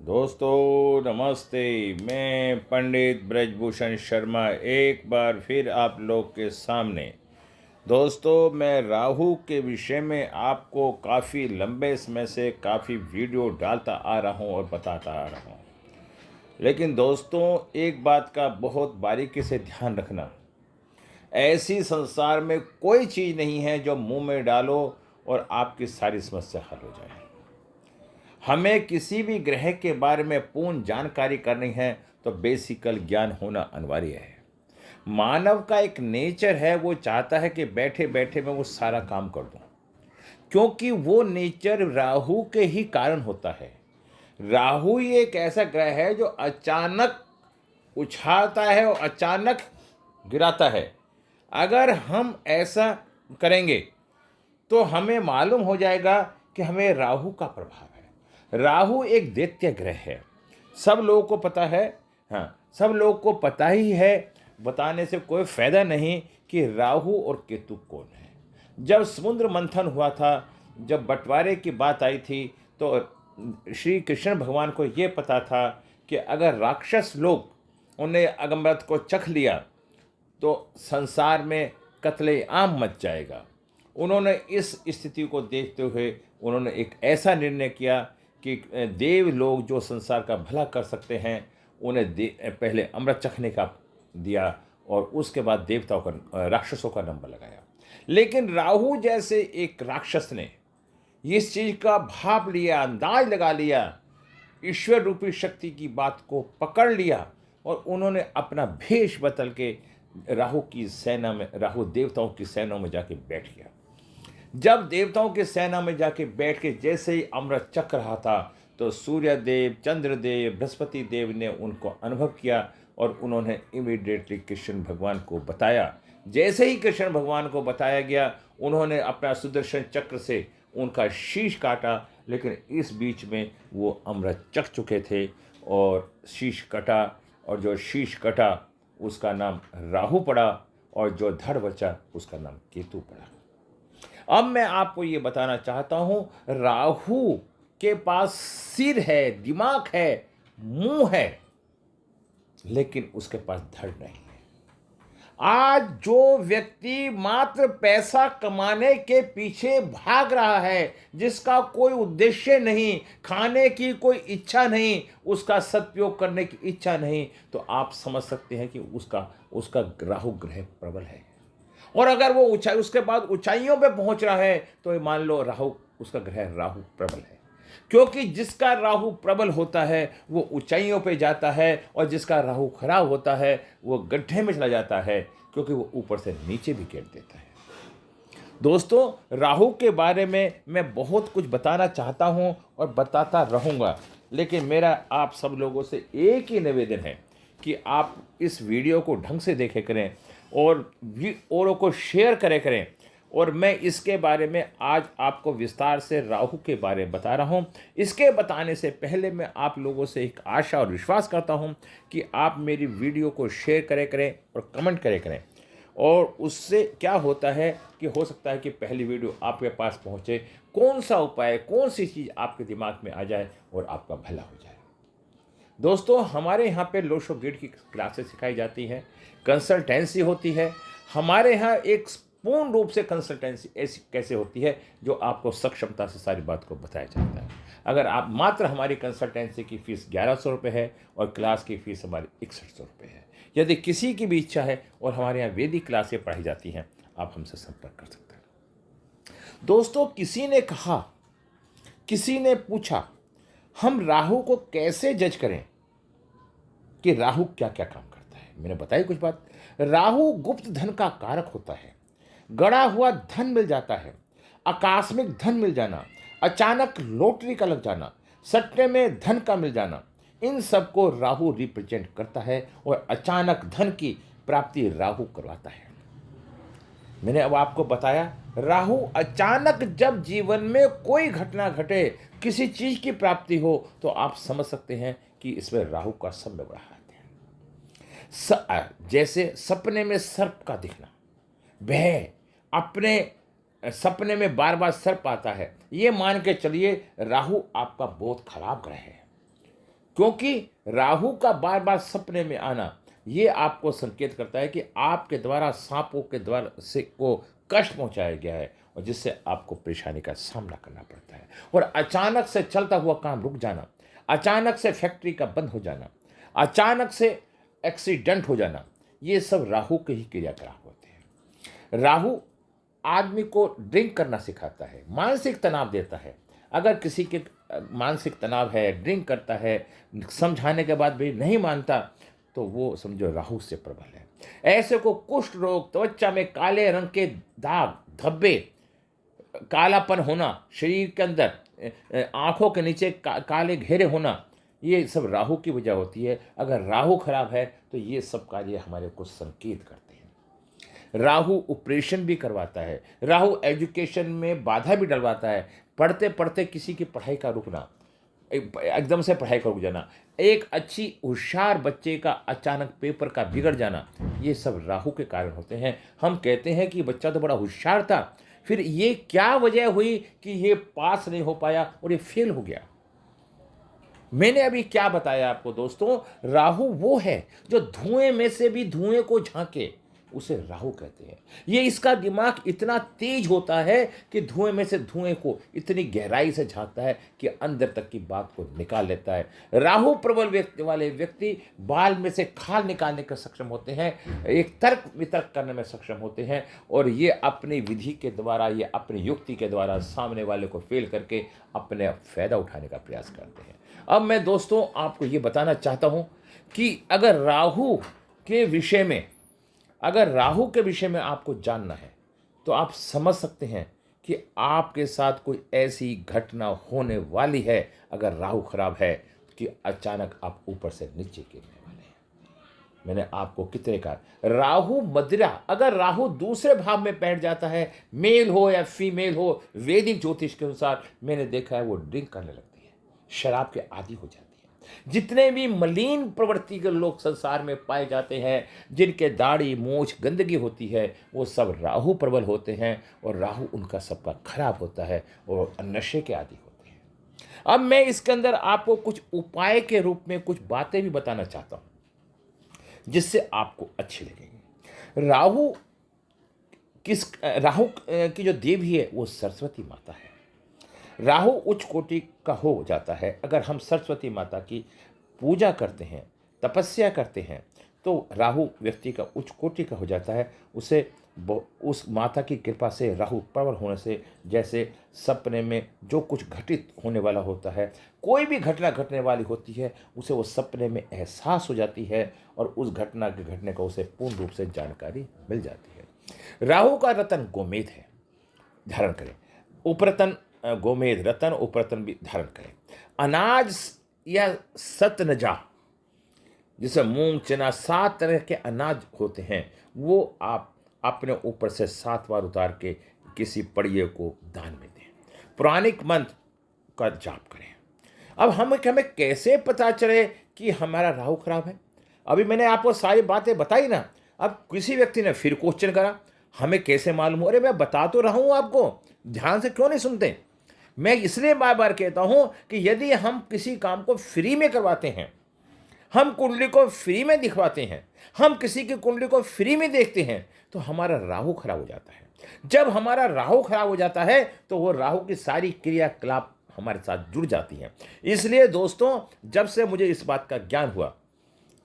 दोस्तों नमस्ते। मैं पंडित ब्रजभूषण शर्मा एक बार फिर आप लोग के सामने। दोस्तों मैं राहु के विषय में आपको काफ़ी लंबे समय से काफ़ी वीडियो डालता आ रहा हूँ और बताता आ रहा हूँ। लेकिन दोस्तों एक बात का बहुत बारीकी से ध्यान रखना। ऐसी संसार में कोई चीज़ नहीं है जो मुंह में डालो और आपकी सारी समस्या हल हो जाए। हमें किसी भी ग्रह के बारे में पूर्ण जानकारी करनी है तो बेसिकल ज्ञान होना अनिवार्य है। मानव का एक नेचर है, वो चाहता है कि बैठे बैठे मैं वो सारा काम कर दूं, क्योंकि वो नेचर राहु के ही कारण होता है। राहु ही एक ऐसा ग्रह है जो अचानक उछालता है और अचानक गिराता है। अगर हम ऐसा करेंगे तो हमें मालूम हो जाएगा कि हमें राहु का प्रभाव है। राहु एक दैत्य ग्रह है, सब लोगों को पता है। हाँ, सब लोगों को पता ही है, बताने से कोई फायदा नहीं कि राहु और केतु कौन है। जब समुद्र मंथन हुआ था, जब बंटवारे की बात आई थी, तो श्री कृष्ण भगवान को ये पता था कि अगर राक्षस लोग उन्हें अमृत को चख लिया तो संसार में कत्ले आम मच जाएगा। उन्होंने इस स्थिति को देखते हुए उन्होंने एक ऐसा निर्णय किया कि देव लोग जो संसार का भला कर सकते हैं उन्हें पहले अमृत चखने का दिया और उसके बाद देवताओं का राक्षसों का नंबर लगाया। लेकिन राहु जैसे एक राक्षस ने इस चीज का भाप लिया, अंदाज लगा लिया, ईश्वर रूपी शक्ति की बात को पकड़ लिया और उन्होंने अपना भेष बदल के राहु की सेना में, राहु देवताओं की सेना में जाके बैठ गया। जब देवताओं की सेना में जाके बैठ के जैसे ही अमृत चख रहा था तो सूर्य देव, चंद्र देव, बृहस्पति देव ने उनको अनुभव किया और उन्होंने इमीडिएटली कृष्ण भगवान को बताया। जैसे ही कृष्ण भगवान को बताया गया, उन्होंने अपना सुदर्शन चक्र से उनका शीश काटा, लेकिन इस बीच में वो अमृत चख चुके थे और शीश कटा, और जो शीश कटा उसका नाम राहु पड़ा और जो धड़ बचा उसका नाम केतु पड़ा। अब मैं आपको ये बताना चाहता हूं, राहु के पास सिर है, दिमाग है, मुंह है, लेकिन उसके पास धड़ नहीं है। आज जो व्यक्ति मात्र पैसा कमाने के पीछे भाग रहा है, जिसका कोई उद्देश्य नहीं, खाने की कोई इच्छा नहीं, उसका सदुपयोग करने की इच्छा नहीं, तो आप समझ सकते हैं कि उसका उसका राहु ग्रह प्रबल है। और अगर वो ऊंचाई उसके बाद ऊंचाइयों पे पहुंच रहा है तो ये मान लो राहु, उसका ग्रह राहु प्रबल है। क्योंकि जिसका राहु प्रबल होता है वो ऊंचाइयों पे जाता है और जिसका राहु खराब होता है वो गड्ढे में चला जाता है, क्योंकि वो ऊपर से नीचे भी गिर देता है। दोस्तों राहु के बारे में मैं बहुत कुछ बताना चाहता हूं और बताता रहूंगा, लेकिन मेरा आप सब लोगों से एक ही निवेदन है कि आप इस वीडियो को ढंग से देखे करें और औरों को शेयर करें। और मैं इसके बारे में आज आपको विस्तार से राहु के बारे में बता रहा हूं। इसके बताने से पहले मैं आप लोगों से एक आशा और विश्वास करता हूं कि आप मेरी वीडियो को शेयर करें और कमेंट करें। और उससे क्या होता है कि हो सकता है कि पहली वीडियो आपके पास पहुंचे, कौन सा उपाय, कौन सी चीज़ आपके दिमाग में आ जाए और आपका भला हो जाए। दोस्तों हमारे यहाँ पे लोशो गिड की क्लासेस सिखाई जाती हैं, कंसल्टेंसी होती है। हमारे यहाँ एक पूर्ण रूप से कंसल्टेंसी ऐसी कैसे होती है जो आपको सक्षमता से सारी बात को बताया जाता है। अगर आप मात्र हमारी कंसल्टेंसी की फ़ीस 1100 रुपये है और क्लास की फ़ीस हमारी 6100 रुपये है। यदि किसी की भी इच्छा है और हमारे यहाँ वैदिक क्लासें पढ़ाई जाती हैं, आप हमसे संपर्क कर सकते हैं। दोस्तों किसी ने कहा, किसी ने पूछा, हम राहु को कैसे जज करें कि राहु क्या क्या काम करता है। मैंने बताई कुछ बात। राहु गुप्त धन का कारक होता है। गड़ा हुआ धन मिल जाता है, आकस्मिक धन मिल जाना, अचानक लॉटरी का लग जाना, सट्टे में धन का मिल जाना, इन सब को राहु रिप्रेजेंट करता है और अचानक धन की प्राप्ति राहु करवाता है। मैंने अब आपको बताया, राहु अचानक जब जीवन में कोई घटना घटे, किसी चीज की प्राप्ति हो, तो आप समझ सकते हैं कि इसमें राहु का समय बड़ा हाथ है। जैसे सपने में सर्प का दिखना, वह अपने सपने में बार बार सर्प आता है, ये मान के चलिए राहु आपका बहुत खराब ग्रह है। क्योंकि राहु का बार बार सपने में आना ये आपको संकेत करता है कि आपके द्वारा सांपों के द्वारा से को कष्ट पहुंचाया गया है, और जिससे आपको परेशानी का सामना करना पड़ता है। और अचानक से चलता हुआ काम रुक जाना, अचानक से फैक्ट्री का बंद हो जाना, अचानक से एक्सीडेंट हो जाना, ये सब राहु के ही क्रियाकलाप होते हैं। राहु आदमी को ड्रिंक करना सिखाता है, मानसिक तनाव देता है। अगर किसी के मानसिक तनाव है, ड्रिंक करता है, समझाने के बाद भी नहीं मानता, तो वो समझो राहु से प्रबल है। ऐसे को कुष्ठ रोग, त्वचा में काले रंग के दाग धब्बे, कालापन होना, शरीर के अंदर आंखों के नीचे काले घेरे होना, ये सब राहु की वजह होती है। अगर राहु खराब है तो ये सब कार्य हमारे को संकेत करते हैं। राहु ऑपरेशन भी करवाता है, राहु एजुकेशन में बाधा भी डलवाता है। पढ़ते पढ़ते किसी की पढ़ाई का रुकना, एकदम से पढ़ाई का रुक जाना, एक अच्छी होशियार बच्चे का अचानक पेपर का बिगड़ जाना, ये सब राहु के कारण होते हैं। हम कहते हैं कि बच्चा तो बड़ा होशियार था, फिर ये क्या वजह हुई कि ये पास नहीं हो पाया और ये फेल हो गया। मैंने अभी क्या बताया आपको दोस्तों, राहु वो है जो धुएं में से भी धुएं को झांके, उसे राहु कहते हैं। ये इसका दिमाग इतना तेज होता है कि धुएं में से धुएं को इतनी गहराई से झांकता है कि अंदर तक की बात को निकाल लेता है। राहु प्रबल व्यक्ति वाले व्यक्ति बाल में से खाल निकालने के सक्षम होते हैं, एक तर्क वितर्क करने में सक्षम होते हैं, और ये अपनी विधि के द्वारा, ये अपनी युक्ति के द्वारा सामने वाले को फेल करके अपने फायदा उठाने का प्रयास करते हैं। अब मैं दोस्तों आपको ये बताना चाहता हूं कि अगर राहु के विषय में आपको जानना है तो आप समझ सकते हैं कि आपके साथ कोई ऐसी घटना होने वाली है, अगर राहु खराब है, कि अचानक आप ऊपर से नीचे गिरने वाले हैं। मैंने आपको कितने कहा, राहु मदिरा, अगर राहु दूसरे भाव में बैठ जाता है, मेल हो या फीमेल हो, वैदिक ज्योतिष के अनुसार मैंने देखा है वो ड्रिंक करने लगती है, शराब के आदी हो जाती है। जितने भी मलिन प्रवृत्ति के लोग संसार में पाए जाते हैं, जिनके दाढ़ी मूछ गंदगी होती है, वो सब राहु प्रबल होते हैं, और राहु उनका सबका खराब होता है और नशे के आदी होते हैं। अब मैं इसके अंदर आपको कुछ उपाय के रूप में कुछ बातें भी बताना चाहता हूं जिससे आपको अच्छी लगेगी। राहु की जो देवी है वो सरस्वती माता है। राहु उच्च कोटि का हो जाता है। अगर हम सरस्वती माता की पूजा करते हैं, तपस्या करते हैं, तो राहु व्यक्ति का उच्च कोटि का हो जाता है। उस माता की कृपा से, राहु प्रबल होने से, जैसे सपने में जो कुछ घटित होने वाला होता है, कोई भी घटना घटने वाली होती है, उसे वो सपने में एहसास हो जाती है, और उस घटना के घटने का उसे पूर्ण रूप से जानकारी मिल जाती है। राहु का रतन गोमेद है, धारण करें। उपरतन गोमेद रतन उपरतन भी धारण करें। अनाज या सतनजा, जिसे मूंग चना 7 तरह के अनाज होते हैं, वो आप अपने ऊपर से 7 बार उतार के किसी पड़िए को दान में दें। पौराणिक मंत्र का जाप करें। अब हमें कैसे पता चले कि हमारा राहु खराब है? अभी मैंने आपको सारी बातें बताई ना। अब किसी व्यक्ति ने फिर क्वेश्चन करा, हमें कैसे मालूम? अरे मैं बता तो रहा हूं आपको, ध्यान से क्यों नहीं सुनते? मैं इसलिए बार बार कहता हूं कि यदि हम किसी काम को फ्री में करवाते हैं, हम कुंडली को फ्री में दिखवाते हैं, हम किसी की कुंडली को फ्री में देखते हैं, तो हमारा राहु खराब हो जाता है। जब हमारा राहु खराब हो जाता है तो वो राहु की सारी क्रियाकलाप हमारे साथ जुड़ जाती हैं। इसलिए दोस्तों, जब से मुझे इस बात का ज्ञान हुआ,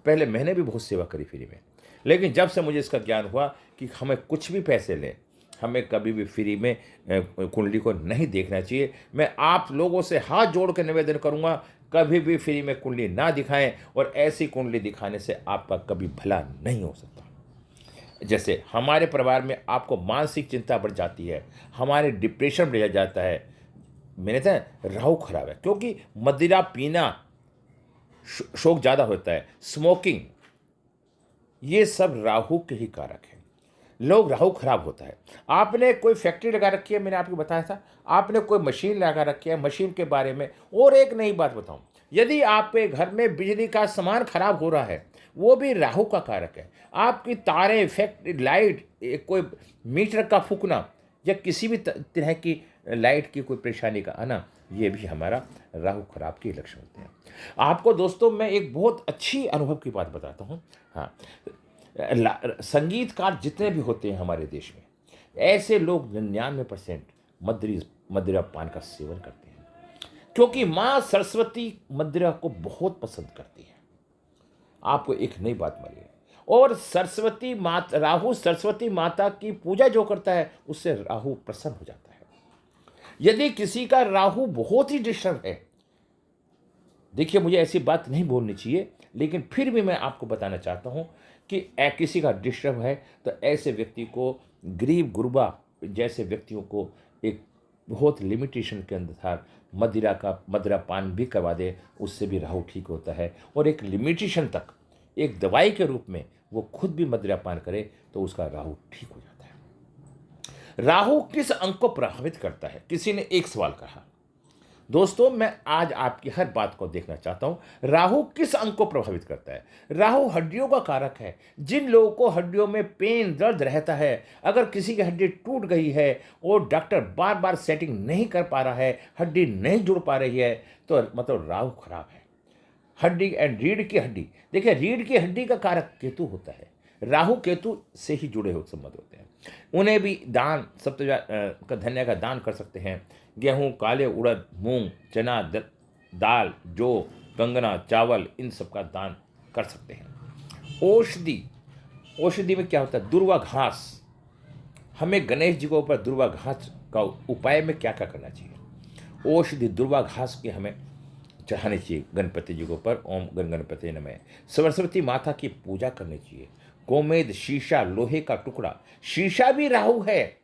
पहले मैंने भी बहुत सेवा करी फ्री में, लेकिन जब से मुझे इसका ज्ञान हुआ कि हमें कुछ भी पैसे लें, हमें कभी भी फ्री में कुंडली को नहीं देखना चाहिए। मैं आप लोगों से हाथ जोड़ कर निवेदन करूंगा, कभी भी फ्री में कुंडली ना दिखाएं, और ऐसी कुंडली दिखाने से आपका कभी भला नहीं हो सकता। जैसे हमारे परिवार में आपको मानसिक चिंता बढ़ जाती है, हमारे डिप्रेशन बढ़ जाता है, मैंने कहा राहु खराब है। क्योंकि मदिरा पीना, शौक ज़्यादा होता है, स्मोकिंग, ये सब राहु के ही कारक हैं। लोग राहु खराब होता है। आपने कोई फैक्ट्री लगा रखी है, मैंने आपको बताया था, आपने कोई मशीन लगा रखी है, मशीन के बारे में और एक नई बात बताऊं, यदि आपके घर में बिजली का सामान खराब हो रहा है, वो भी राहु का कारक है। आपकी तारें, फैक्ट्री, लाइट, कोई मीटर का फूकना, या किसी भी तरह की लाइट की कोई परेशानी का आना, ये भी हमारा राहु खराब के लक्षण होते हैं। आपको दोस्तों मैं एक बहुत अच्छी अनुभव की बात बताता हूँ। हाँ, संगीतकार जितने भी होते हैं हमारे देश में, ऐसे लोग 99% मदिरा पान का सेवन करते हैं, क्योंकि माँ सरस्वती मदिरा को बहुत पसंद करती है। आपको एक नई बात मालूम है, और सरस्वती माता, राहु सरस्वती माता की पूजा जो करता है उससे राहु प्रसन्न हो जाता है। यदि किसी का राहु बहुत ही डिस्टर्ब है, देखिए मुझे ऐसी बात नहीं बोलनी चाहिए, लेकिन फिर भी मैं आपको बताना चाहता हूं कि किसी का डिस्टर्ब है तो ऐसे व्यक्ति को, गरीब गुरबा जैसे व्यक्तियों को एक बहुत लिमिटेशन के अनुसार मदिरा पान भी करवा दे, उससे भी राहु ठीक होता है। और एक लिमिटेशन तक, एक दवाई के रूप में वो खुद भी मदिरा पान करे तो उसका राहु ठीक हो जाता है। राहु किस अंग को प्रभावित करता है, किसी ने एक सवाल कहा। दोस्तों मैं आज आपकी हर बात को देखना चाहता हूं। राहु किस अंग को प्रभावित करता है? राहु हड्डियों का कारक है। जिन लोगों को हड्डियों में पेन, दर्द रहता है, अगर किसी की हड्डी टूट गई है और डॉक्टर बार बार सेटिंग नहीं कर पा रहा है, हड्डी नहीं जुड़ पा रही है, तो मतलब राहु खराब है। हड्डी एंड रीढ़ की हड्डी, देखिए रीढ़ की हड्डी का कारक केतु होता है। राहु केतु से ही जुड़े हुए संबंध होते हैं। उन्हें भी दान, का धन्य का दान कर सकते हैं। गेहूं, काले उड़द, मूंग, चना, दाल, जौ, कंगना, चावल, इन सब का दान कर सकते हैं। औषधि में क्या होता है? दुर्वा घास। हमें गणेश जी को ऊपर दुर्वा घास का उपाय में क्या क्या करना चाहिए? औषधि दुर्वा घास की हमें चढ़ानी चाहिए गणपति जी को ऊपर। ओम गणपति नमः। सरस्वती माता की पूजा करनी चाहिए। गोमेद, शीशा, लोहे का टुकड़ा, शीशा भी राहु है।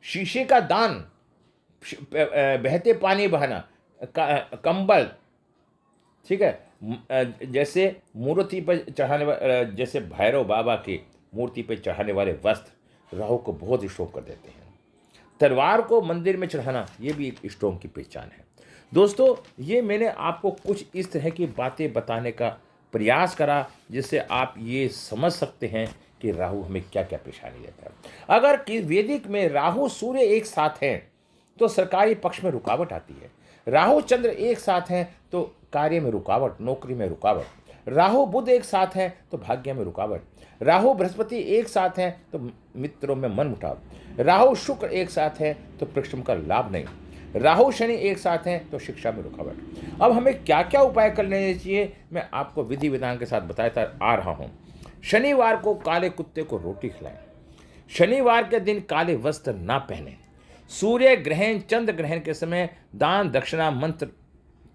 शीशे का दान, बहते पानी बहाना, कंबल, ठीक है, जैसे मूर्ति पर चढ़ाने वाले, जैसे भैरव बाबा की मूर्ति पर चढ़ाने वाले वस्त्र राहु को बहुत स्ट्रोंग कर देते हैं। तलवार को मंदिर में चढ़ाना, ये भी एक स्ट्रोंग की पहचान है। दोस्तों ये मैंने आपको कुछ इस तरह की बातें बताने का प्रयास करा जिससे आप ये समझ सकते हैं कि राहु हमें क्या क्या परेशानी देता है। अगर कि वैदिक में राहु सूर्य एक साथ हैं तो सरकारी पक्ष में रुकावट आती है। राहु चंद्र एक साथ हैं तो कार्य में रुकावट, नौकरी में रुकावट। राहु बुध एक साथ हैं तो भाग्य में रुकावट। राहु बृहस्पति एक साथ हैं तो मित्रों में मन मुटाव। राहु शुक्र एक साथ है तो परिश्रम का लाभ नहीं। राहु शनि एक साथ हैं तो शिक्षा में रुकावट। अब हमें क्या क्या उपाय करने चाहिए, मैं आपको विधि विधान के साथ बताता आ रहा हूँ। शनिवार को काले कुत्ते को रोटी खिलाएं। शनिवार के दिन काले वस्त्र ना पहने। सूर्य ग्रहण, चंद्र ग्रहण के समय दान दक्षिणा मंत्र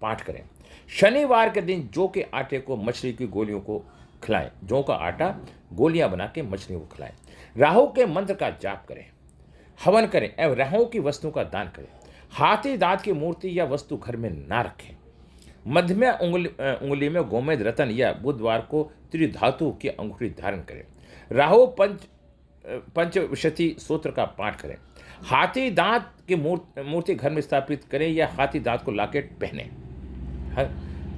पाठ करें। शनिवार के दिन जौ के आटे को मछली की गोलियों को खिलाएं। जौ का आटा गोलियां बना के मछलियों को खिलाएं। राहु के मंत्र का जाप करें, हवन करें एवं राहु की वस्तुओं का दान करें। हाथी दांत की मूर्ति या वस्तु घर में ना रखें। मध्यमा उंगली में गोमेद रतन या बुधवार को त्रिधातु की अंगूठी धारण करें। राहु पंचविंशति सूत्र का पाठ करें। हाथी दांत की मूर्ति घर में स्थापित करें या हाथी दांत को लॉकेट पहने।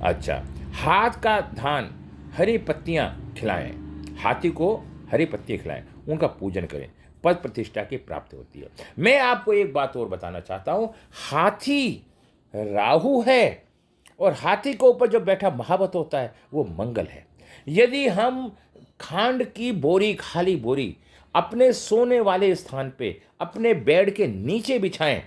अच्छा, हाथ का धान हरी पत्तियां खिलाएं। हाथी को हरी पत्तियां खिलाएं, उनका पूजन करें, पद प्रतिष्ठा की प्राप्ति होती है। मैं आपको एक बात और बताना चाहता हूं, हाथी राहु है और हाथी के ऊपर जो बैठा महावत होता है वो मंगल है। यदि हम खांड की बोरी, खाली बोरी अपने सोने वाले स्थान पे, अपने बेड के नीचे बिछाएं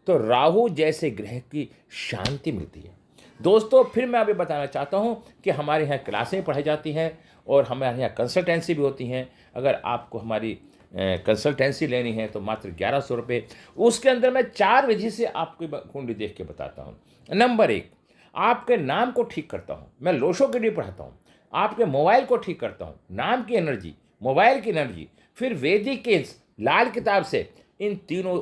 तो राहु जैसे ग्रह की शांति मिलती है। दोस्तों फिर मैं अभी बताना चाहता हूं कि हमारे यहाँ क्लासें पढ़ाई जाती हैं और हमारे यहाँ कंसल्टेंसी भी होती हैं। अगर आपको हमारी कंसल्टेंसी लेनी है तो मात्र 1100 रुपये। उसके अंदर मैं 4 विधि से आपकी कुंडली देख के बताता हूँ। नंबर 1, आपके नाम को ठीक करता हूँ, मैं लोशो के लिए पढ़ाता हूँ। आपके मोबाइल को ठीक करता हूँ, नाम की एनर्जी, मोबाइल की एनर्जी। फिर वैदिक के लाल किताब से इन तीनों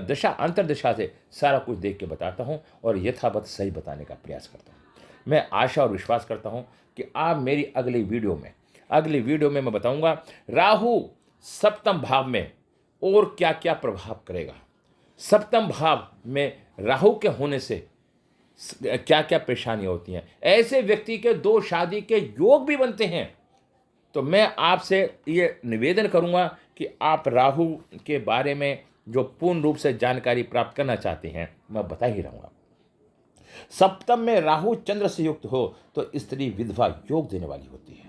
दशा अंतरदशा से सारा कुछ देख के बताता हूँ और यथावत सही बताने का प्रयास करता हूँ। मैं आशा और विश्वास करता हूँ कि आप मेरी अगली वीडियो में मैं बताऊँगा राहु सप्तम भाव में और क्या क्या प्रभाव करेगा। सप्तम भाव में राहु के होने से क्या क्या परेशानियां होती हैं। ऐसे व्यक्ति के 2 शादी के योग भी बनते हैं। तो मैं आपसे ये निवेदन करूंगा कि आप राहु के बारे में जो पूर्ण रूप से जानकारी प्राप्त करना चाहते हैं मैं बता ही रहूँगा। सप्तम में राहु चंद्र से युक्त हो तो स्त्री विधवा योग देने वाली होती है।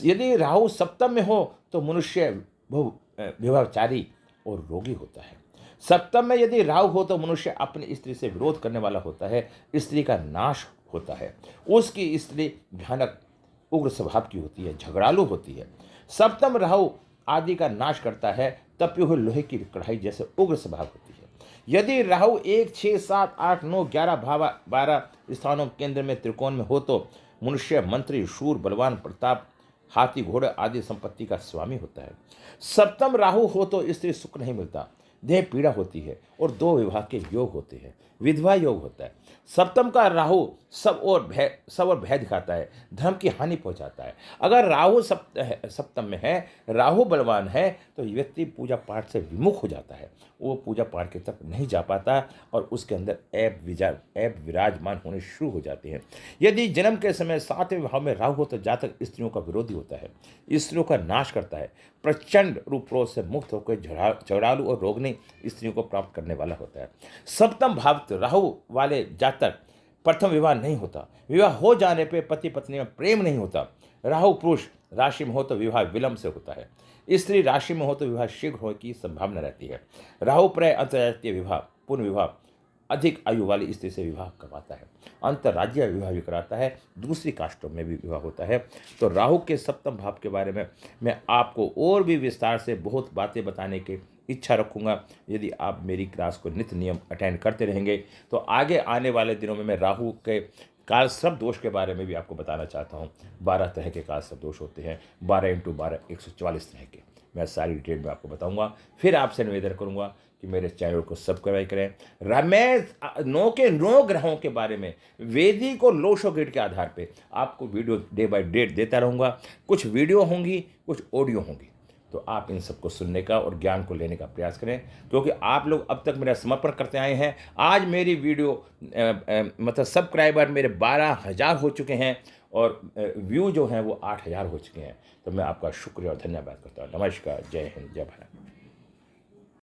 यदि राहु सप्तम में हो तो मनुष्य व्यभिचारी और रोगी होता है। सप्तम में यदि राहु हो तो मनुष्य अपनी स्त्री से विरोध करने वाला होता है, स्त्री का नाश होता है, उसकी स्त्री भयानक उग्र स्वभाव की होती है, झगड़ालू होती है। सप्तम राहु आदि का नाश करता है, तपे हुए लोहे की कढ़ाई जैसे उग्र स्वभाव होती है। यदि राहु 1, 6, 7, 8, 9, 11, 12 स्थानों केंद्र में त्रिकोण में हो तो मनुष्य मंत्री, शूर, बलवान, प्रताप, हाथी, घोड़े आदि संपत्ति का स्वामी होता है। सप्तम राहु हो तो स्त्री सुख नहीं मिलता, देह पीड़ा होती है और 2 विवाह के योग होते हैं, विधवा योग होता है। सप्तम का राहु सब और भय दिखाता है, धर्म की हानि पहुंचाता है। अगर राहु सप्तम में है, राहु बलवान है तो व्यक्ति पूजा पाठ से विमुख हो जाता है, वो पूजा पाठ के तक नहीं जा पाता और उसके अंदर ऐब विराजमान होने शुरू हो जाते हैं। यदि जन्म के समय 7वें भाव में राहु हो तो जातक स्त्रियों का विरोधी होता है, स्त्रियों का नाश करता है, प्रचंड रूप से मुक्त होकर झगड़ालू और रोगनी स्त्रियों को प्राप्त करने वाला होता है। सप्तम भाव राहु वाले जातक प्रथम विवाह नहीं होता, विवाह हो जाने पे पति पत्नी में प्रेम नहीं होता। राहु पुरुष राशि में हो तो विवाह विलंब से होता है, स्त्री राशि में हो तो विवाह शीघ्र होने की संभावना रहती है। राहु प्राय अंतर्राज्यीय विवाह, पुनः विवाह, अधिक आयु वाली स्त्री से विवाह करवाता है, अंतर्राज्यीय विवाह भी कराता है, दूसरी कास्टों में भी विवाह होता है। तो राहु के सप्तम भाव के बारे में मैं आपको और भी विस्तार से बहुत बातें बताने की इच्छा रखूँगा। यदि आप मेरी क्लास को नित्य नियम अटेंड करते रहेंगे तो आगे आने वाले दिनों में मैं राहु के काल सर्प दोष के बारे में भी आपको बताना चाहता हूँ। 12 तरह के काल सर्प दोष होते हैं, 12 × 12 144 तरह के, मैं सारी डिटेल में आपको बताऊंगा। फिर आपसे निवेदन करूंगा कि मेरे चैनल को सब्सक्राइब करें। मैं 9 के 9 ग्रहों के बारे में वैदिक और लोशो ग्रिड के आधार पे आपको वीडियो डे बाय डे देता रहूँगा। कुछ वीडियो होंगी, कुछ ऑडियो होंगी, तो आप इन सबको सुनने का और ज्ञान को लेने का प्रयास करें, क्योंकि आप लोग अब तक मेरा समर्पण करते आए हैं। आज मेरी वीडियो मतलब सब्सक्राइबर मेरे 12,000 हो चुके हैं और व्यू जो हैं वो 8,000 हो चुके हैं। तो मैं आपका शुक्रिया और धन्यवाद करता हूँ। नमस्कार, जय हिंद, जय भारत।